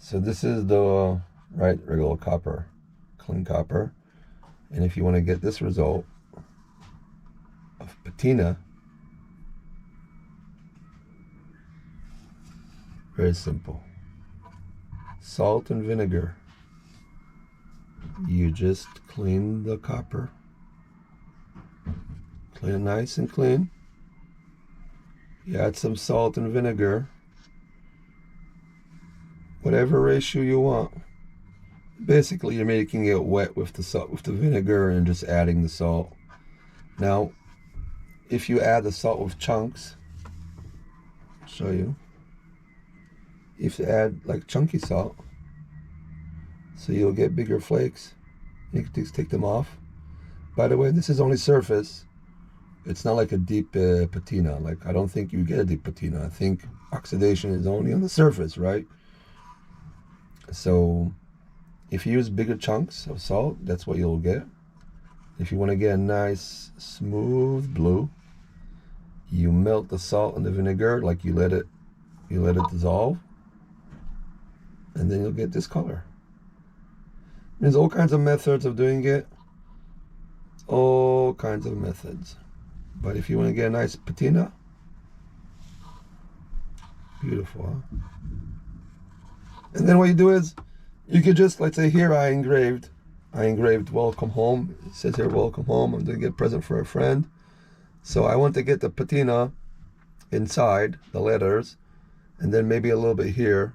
So this is the regular copper, clean copper. And if you want to get this result of patina, very simple. Salt and vinegar. You just clean the copper. Clean it nice and clean. You add some salt and vinegar. Whatever ratio you want. Basically, you're making it wet with the salt, with the vinegar, and just adding the salt. Now, if you add the salt with chunks, I'll show you. If you add like chunky salt, so you'll get bigger flakes. You can just take them off. By the way, this is only surface. It's not like a deep patina. Like, I don't think you get a deep patina. I think oxidation is only on the surface, right? So if you use bigger chunks of salt, that's what you'll get. If you want to get a nice smooth blue, you melt the salt and the vinegar, like you let it dissolve, and then you'll get this color. There's all kinds of methods of doing it. All kinds of methods. But if you want to get a nice patina, beautiful, huh? And then what you do is, you could just, let's say here I engraved welcome home. It says here welcome home. I'm going to get a present for a friend. So I want to get the patina inside the letters, and then maybe a little bit here.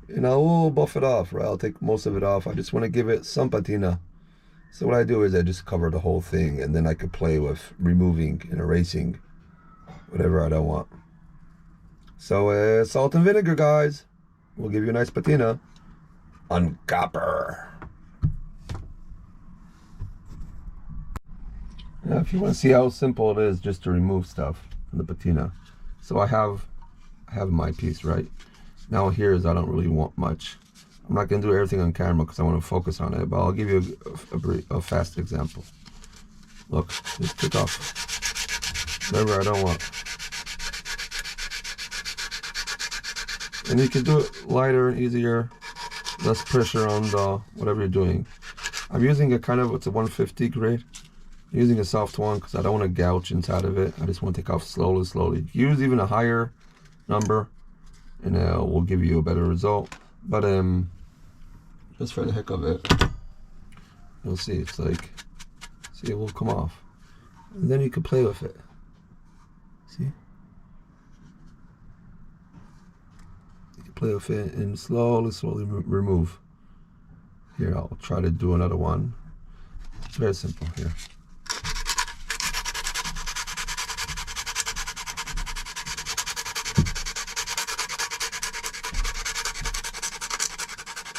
And I'll buff it off, right? I'll take most of it off. I just want to give it some patina. So what I do is I just cover the whole thing, and then I could play with removing and erasing whatever I don't want. So salt and vinegar, guys, will give you a nice patina on copper. Now, if you want to see how simple it is just to remove stuff from the patina. So I have my piece, right? Now here is, I don't really want much. I'm not going to do everything on camera because I want to focus on it, but I'll give you a fast example. Look, just take off whatever I don't want. And you can do it lighter and easier, less pressure on the whatever you're doing. I'm using a kind of, it's a 150 grade. I'm using a soft one because I don't want to gouge inside of it. I just want to take off slowly. Use even a higher number, and will give you a better result. But just for the heck of it, you'll see it's like, see, it will come off, and then you can play with it. See, you can play with it and slowly remove. Here, I'll try to do another one. It's very simple here.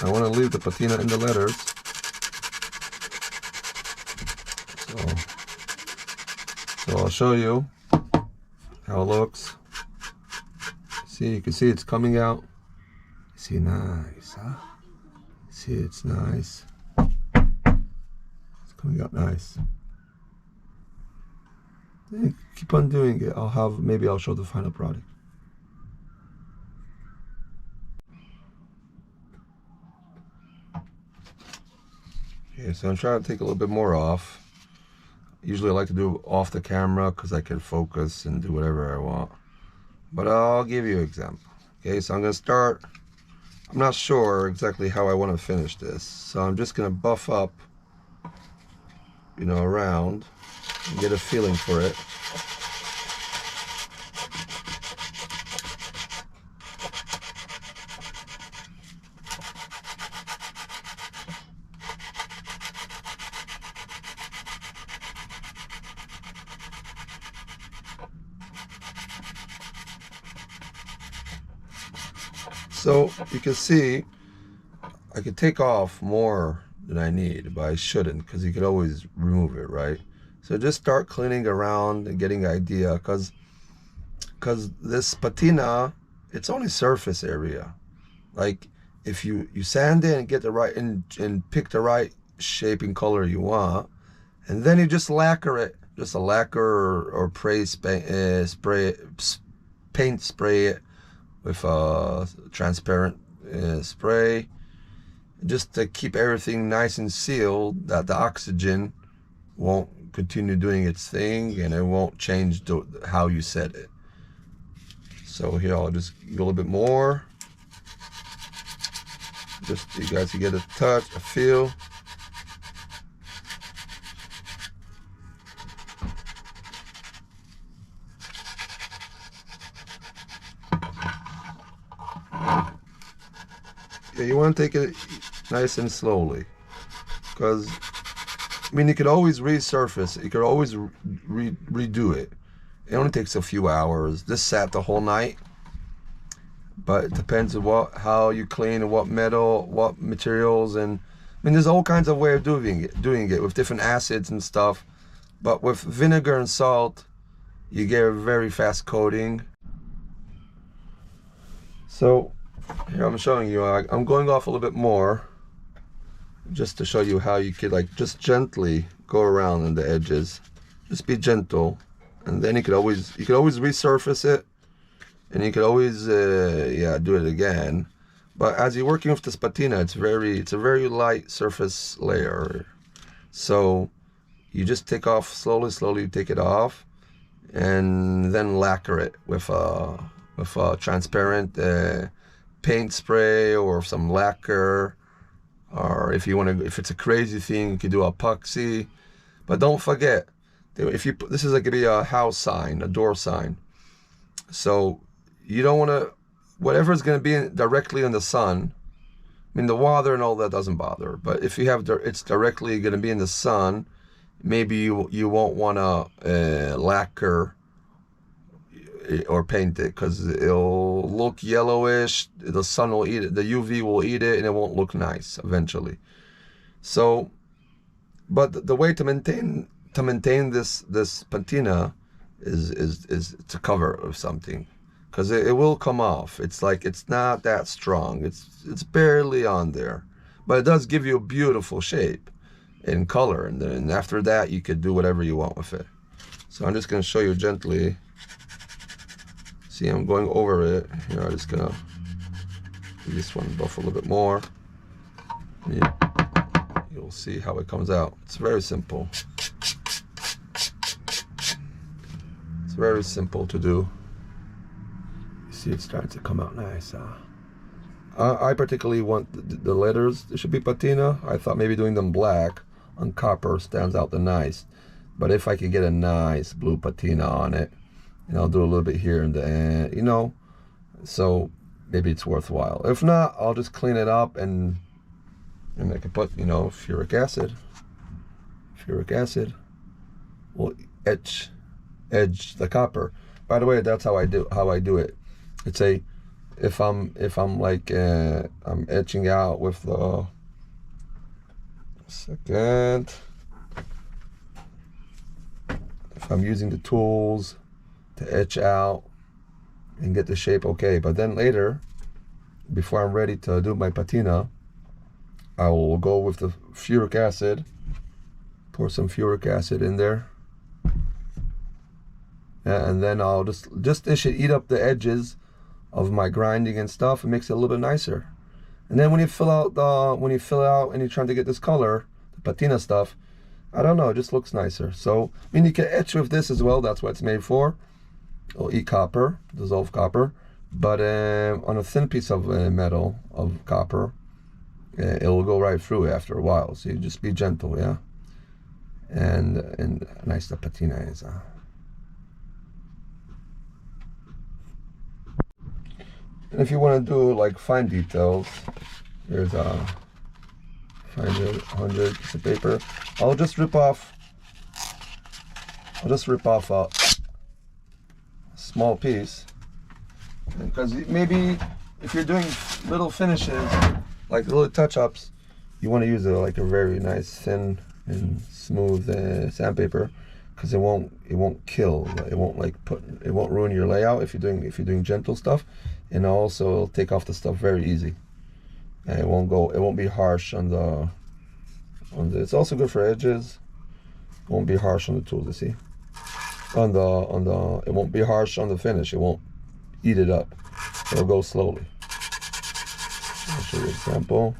I want to leave the patina in the letters. So I'll show you how it looks. See, you can see it's coming out. See, nice, huh? See, it's nice. It's coming out nice. Yeah, keep on doing it. Maybe I'll show the final product. Okay, so I'm trying to take a little bit more off. Usually I like to do off the camera because I can focus and do whatever I want. But I'll give you an example. Okay, so I'm going to start. I'm not sure exactly how I want to finish this. So I'm just going to buff up, around and get a feeling for it. So you can see I could take off more than I need, but I shouldn't because you could always remove it, right? So just start cleaning around and getting an idea, because this patina, it's only surface area. Like if you sand it and get the right and pick the right shape and color you want, and then you just lacquer it, just a lacquer or paint spray it with transparent spray, just to keep everything nice and sealed, that the oxygen won't continue doing its thing and it won't change how you set it. So here I'll just go a little bit more, just so you guys can get a touch, a feel. Yeah, you want to take it nice and slowly, because I mean, you could always resurface it. You could always redo it. It only takes a few hours. This sat the whole night, but it depends on how you clean and what metal, what materials, and I mean, there's all kinds of way of doing it with different acids and stuff. But with vinegar and salt, you get a very fast coating. So here I'm showing you. I'm going off a little bit more, just to show you how you could like just gently go around on the edges. Just be gentle, and then you could always resurface it, and you could always do it again. But as you're working with this patina, it's a very light surface layer, so you just take off slowly. You take it off, and then lacquer it with a transparent paint spray or some lacquer. Or if you want to, if it's a crazy thing, you could do epoxy. But don't forget, if you put, this is like gonna be a house sign, a door sign. So you don't want to, whatever is going to be directly in the sun. I mean, the water and all that doesn't bother. But if you have, it's directly going to be in the sun, maybe you won't want to lacquer or paint it, because it'll look yellowish. The sun will eat it, the UV will eat it, and it won't look nice eventually. So, but the way to maintain this patina is to cover it with something, because it will come off. It's like, it's not that strong. It's barely on there, but it does give you a beautiful shape and color. And then after that, you could do whatever you want with it. So I'm just going to show you gently. See, I'm going over it. Here, I'm just gonna do this one buff a little bit more. Yeah, you'll see how it comes out. It's very simple. It's very simple to do. You see, it's starting to come out nice. I particularly want the letters. It should be patina. I thought maybe doing them black on copper stands out the nice. But if I could get a nice blue patina on it, and I'll do a little bit here and there, you know, so maybe it's worthwhile. If not, I'll just clean it up, and I can put, you know, furic acid. Furic acid will edge the copper. By the way, that's how I do it. It's if I'm like I'm etching out with the second. If I'm using the tools to etch out and get the shape okay, but then later, before I'm ready to do my patina, I will go with the furic acid, pour some furic acid in there, and then I'll just it should eat up the edges of my grinding and stuff. It makes it a little bit nicer. And then when you fill out and you're trying to get this color, the patina stuff, I don't know, it just looks nicer. So I mean, you can etch with this as well. That's what it's made for. It'll eat copper, dissolve copper, but on a thin piece of metal, of copper, it will go right through after a while. So you just be gentle, yeah. And nice the patina is. And if you want to do like fine details, here's a 100 piece of paper. I'll just rip off a small piece, because maybe if you're doing little finishes, like little touch-ups, you want to use like a very nice thin and smooth sandpaper, because it won't kill, it won't ruin your layout if you're doing gentle stuff, and also take off the stuff very easy. And it won't be harsh on the it's also good for edges. It won't be harsh on the tools, you see. It won't be harsh on the finish. It won't eat it up. It'll go slowly. I'll show you an example.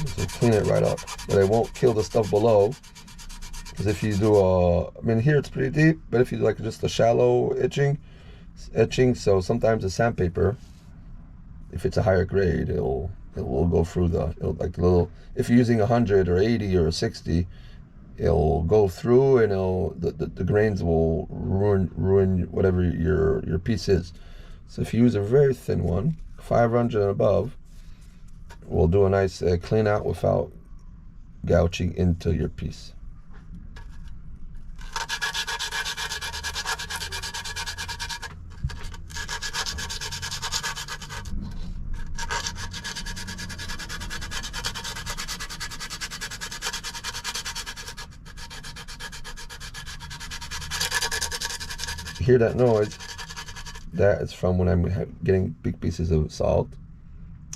So clean it right up, but it won't kill the stuff below. Because if you do I mean here it's pretty deep, but if you do like just a shallow etching, so sometimes the sandpaper, if it's a higher grade, it will go through like the little. If you're using 100 or 80 or 60, it'll go through and the grains will ruin whatever your piece is. So if you use a very thin one, 500 and above, we'll do a nice clean out without gouging into your piece. You hear that noise? That is from when I'm getting big pieces of salt.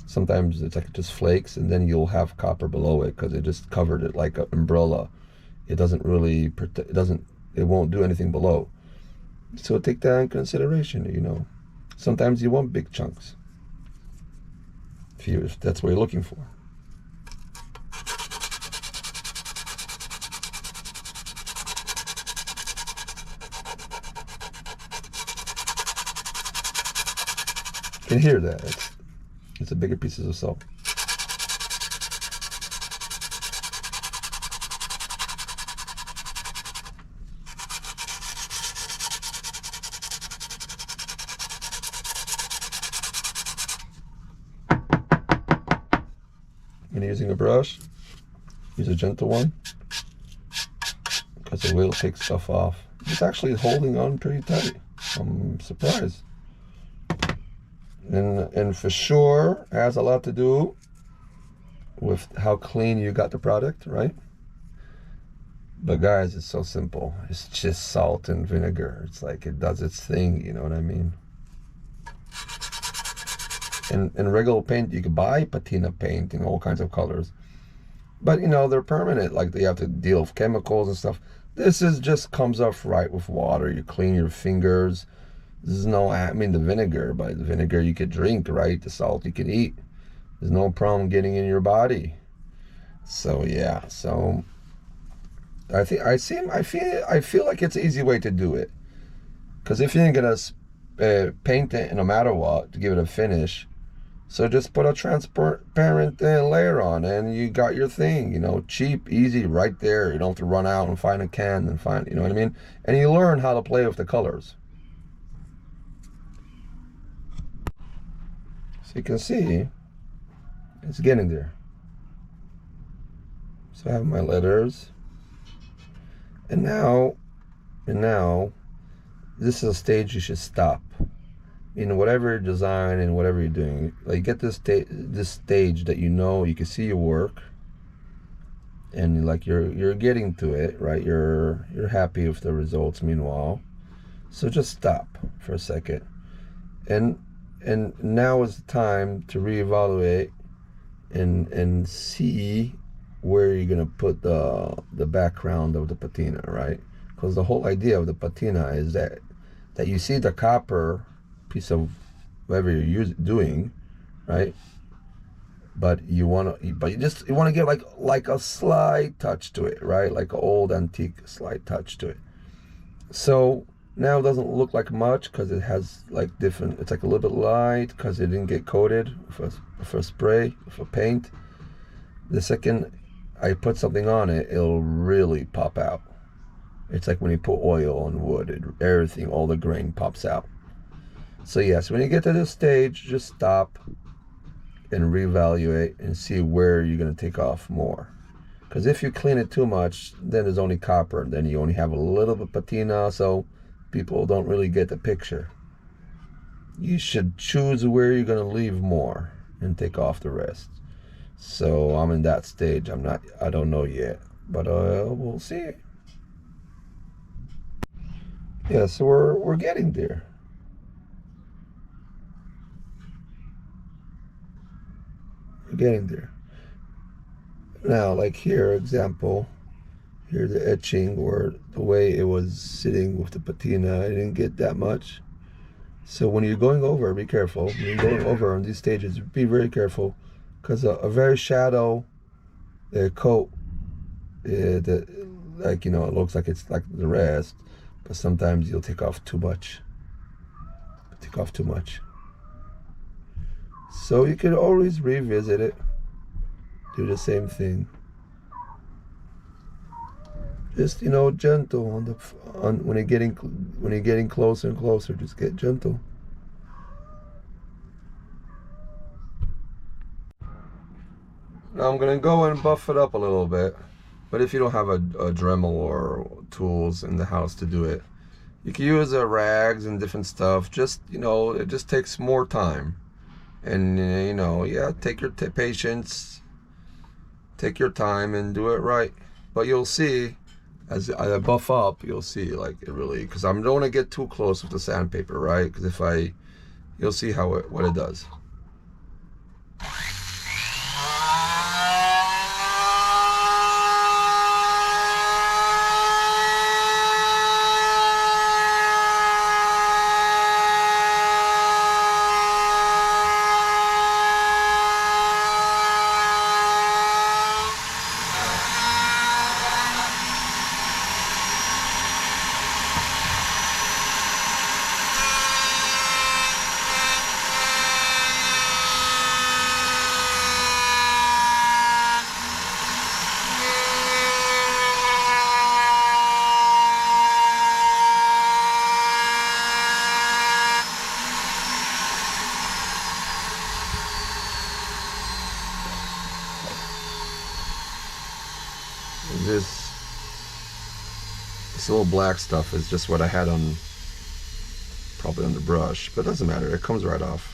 Sometimes it's like just flakes, and then you'll have copper below it because it just covered it like an umbrella. It doesn't really protect. It won't do anything below. So take that in consideration. You know, sometimes you want big chunks. If that's what you're looking for. You can hear that. It's a bigger pieces of salt. When you're using a brush, use a gentle one because it will take stuff off. It's actually holding on pretty tight. I'm surprised. And for sure, it has a lot to do with how clean you got the product, right? But guys, it's so simple. It's just salt and vinegar. It's like it does its thing, you know what I mean? And regular paint, you can buy patina paint in all kinds of colors. But, you know, they're permanent. Like, they have to deal with chemicals and stuff. This is just comes off right with water. You clean your fingers. This is no, I mean, the vinegar, but the vinegar you could drink, right? The salt you can eat. There's no problem getting in your body. So, yeah. So, I feel like it's an easy way to do it. Because if you're going to paint it no matter what to give it a finish, so just put a transparent layer on and you got your thing, you know, cheap, easy, right there. You don't have to run out and find a can and find, you know what I mean? And you learn how to play with the colors. So you can see it's getting there. So I have my letters. And now, this is a stage you should stop. In whatever you're designing and whatever you're doing, like get this stage that you know you can see your work, and like you're getting to it, right? You're happy with the results. Meanwhile, so just stop for a second, and now is the time to reevaluate and see where you're gonna put the background of the patina, right? Because the whole idea of the patina is that you see the copper piece of whatever you're doing, right? But you want to get like a slight touch to it, right? Like an old antique slight touch to it. So now it doesn't look like much because it has like different. It's like a little bit light because it didn't get coated with a spray, with a paint. The second I put something on it, it'll really pop out. It's like when you put oil on wood, everything, all the grain pops out. So yes, when you get to this stage, just stop and reevaluate and see where you're going to take off more. Because if you clean it too much, then there's only copper, and then you only have a little bit of patina, so people don't really get the picture. You should choose where you're going to leave more and take off the rest. So I'm in that stage. I don't know yet, but we'll see. Yeah, so we're getting there. We're getting there. Now, like here, example, here the etching, or the way it was sitting with the patina, I didn't get that much. So when you're going over, be careful. When you're going over on these stages, be very careful, because a very shadow coat, like, it looks like it's like the rest, but sometimes you'll take off too much. Take off too much. So you can always revisit it. Do the same thing. Just gentle on when you're getting closer and closer. Just get gentle. Now I'm gonna go and buff it up a little bit. But if you don't have a Dremel or tools in the house to do it, you can use rags and different stuff. Just it just takes more time. And yeah, take your patience, take your time, and do it right. But you'll see, as I buff up, you'll see like it really, because I don't want to get too close with the sandpaper, right? Because you'll see what it does. This little black stuff is just what I had probably on the brush, but it doesn't matter, it comes right off.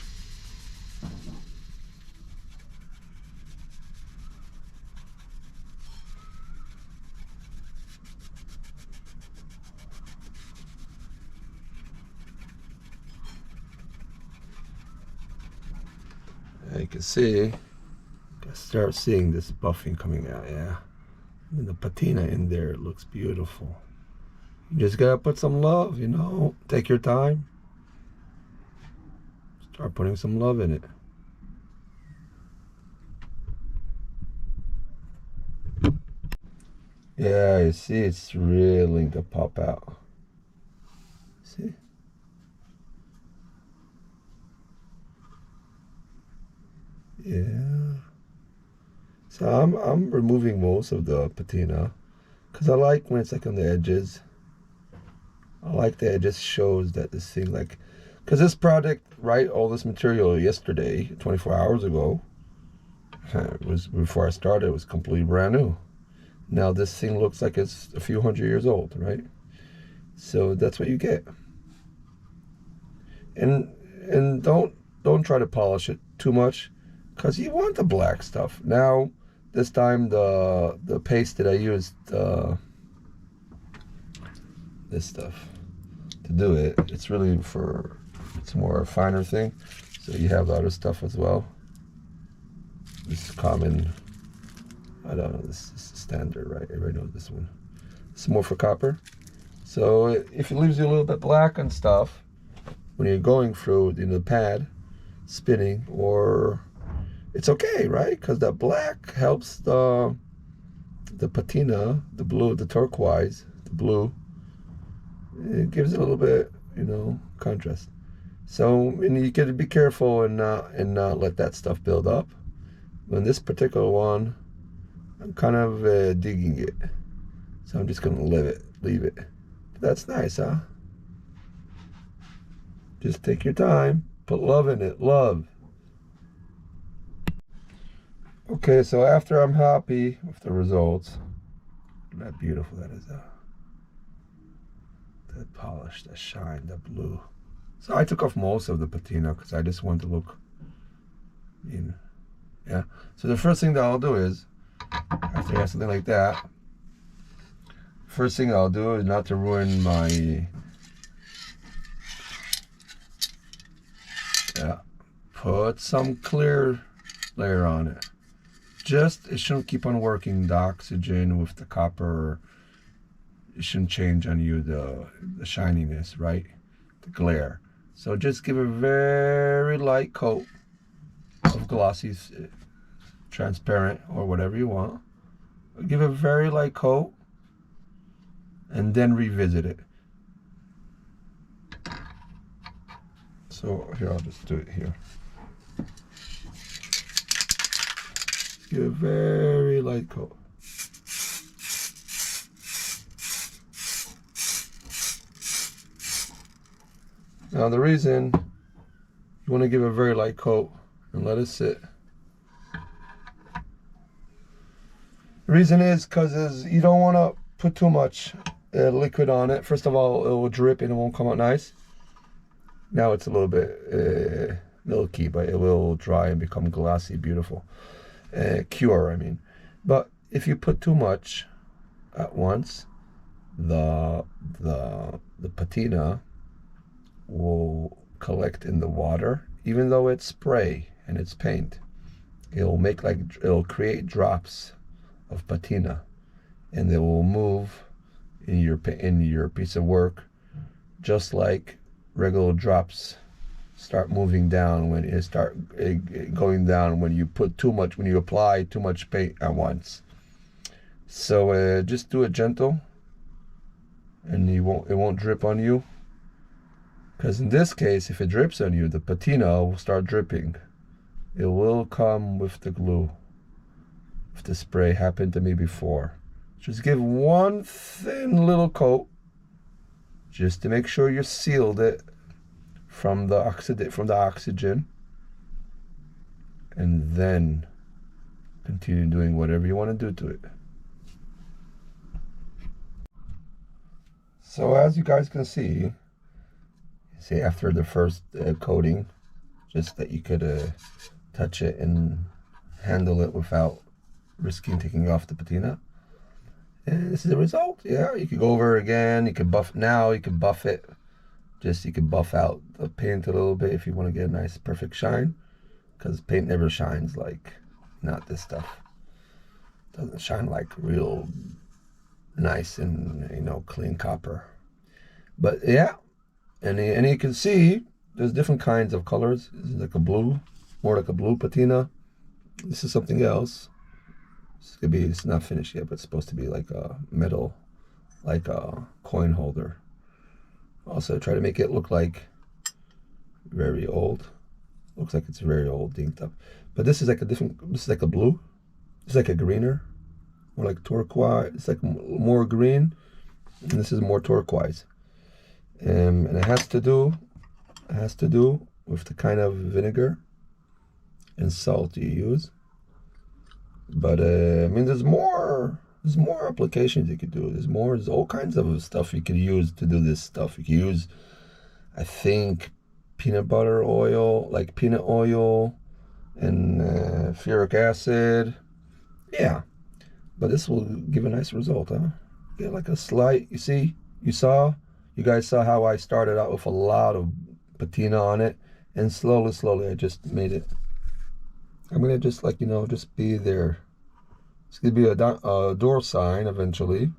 And you can see, start seeing this buffing coming out, yeah. And the patina in there, it looks beautiful. You just gotta put some love, take your time. Start putting some love in it. Yeah, you see, it's really to pop out. See? Yeah. So I'm removing most of the patina, because I like when it's like on the edges. I like that it just shows that this thing, like, because this product, right, all this material yesterday, 24 hours ago, it was before I started, it was completely brand new. Now this thing looks like it's a few hundred years old, right? So that's what you get. And don't try to polish it too much, because you want the black stuff. Now this time the paste that I used, this stuff to do it, it's really it's more a finer thing. So you have the other stuff as well. This is common, I don't know, this is standard, right? Everybody knows this one. It's more for copper. So if it leaves you a little bit black and stuff when you're going through the pad spinning, or it's okay, right? Because that black helps the patina, the blue, the turquoise, the blue. It gives it a little bit, contrast. So, and you got to be careful and not let that stuff build up. On this particular one, I'm kind of digging it, so I'm just gonna leave it. But that's nice, huh? Just take your time, put love in it, love. Okay, so after I'm happy with the results, look how beautiful that is, that polish, that shine, that blue. So I took off most of the patina because I just want to look, yeah. So the first thing that I'll do is, after I have something like that, first thing I'll do is not to ruin my, put some clear layer on it. It shouldn't keep on working the oxygen with the copper. It shouldn't change on you the shininess, right? The glare. So just give a very light coat of glossy, transparent, or whatever you want. Give a very light coat and then revisit it. So here, I'll just do it here. Give a very light coat. Now the reason you want to give a very light coat and let it sit. The reason is because you don't want to put too much liquid on it. First of all, it will drip and it won't come out nice. Now it's a little bit milky, but it will dry and become glossy, beautiful. Cure, I mean. But if you put too much at once, the patina will collect in the water, even though it's spray and it's paint. It'll create drops of patina, and they will move in your piece of work, just like regular drops start moving down when it start going down when you put too much, when you apply too much paint at once. So just do it gentle, and it won't drip on you. Because in this case, if it drips on you, the patina will start dripping. It will come with the glue. If the spray happened to me before, just give one thin little coat, just to make sure you sealed it from the oxygen, and then continue doing whatever you want to do to it. So as you guys can see, after the first coating, just that you could touch it and handle it without risking taking off the patina. And this is the result. Yeah, you could go over again. You could buff now. You could buff it. You could buff out the paint a little bit if you want to get a nice perfect shine. Because paint never shines like not this stuff. It doesn't shine like real nice and clean copper. But yeah, and you can see there's different kinds of colors. This is like a blue, more like a blue patina. This is something else. It's not finished yet, but it's supposed to be like a metal, like a coin holder. Also try to make it look like very old. Looks like it's very old, inked up. But this is like this is like a blue. It's like a greener, more like turquoise. It's like more green, and this is more turquoise. And it has to do with the kind of vinegar and salt you use. But I mean, there's more applications you could do. There's all kinds of stuff you could use to do this stuff. You could use, I think, peanut butter oil, like peanut oil, and ferric acid. Yeah, but this will give a nice result, huh? Get like a slight. You guys saw how I started out with a lot of patina on it, and slowly I just made it. I'm gonna just just be there. It's gonna be a door sign eventually,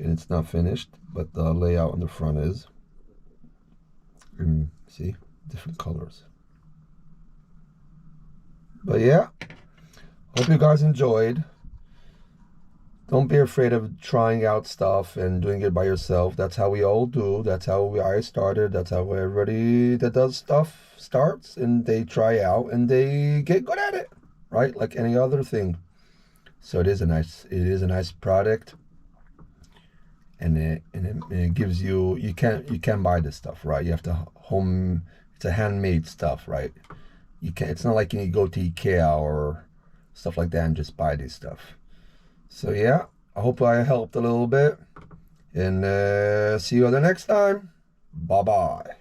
and it's not finished, but the layout on the front is. And see, different colors. But yeah, hope you guys enjoyed. Don't be afraid of trying out stuff and doing it by yourself. That's how we all do. That's how I started. That's how everybody that does stuff starts, and they try out and they get good at it, right? Like any other thing. So it is a nice product, and it gives you can't buy this stuff, right? You have to it's a handmade stuff, right? It's not like you go to IKEA or stuff like that and just buy this stuff. So yeah, I hope I helped a little bit, and see you the next time. Bye bye.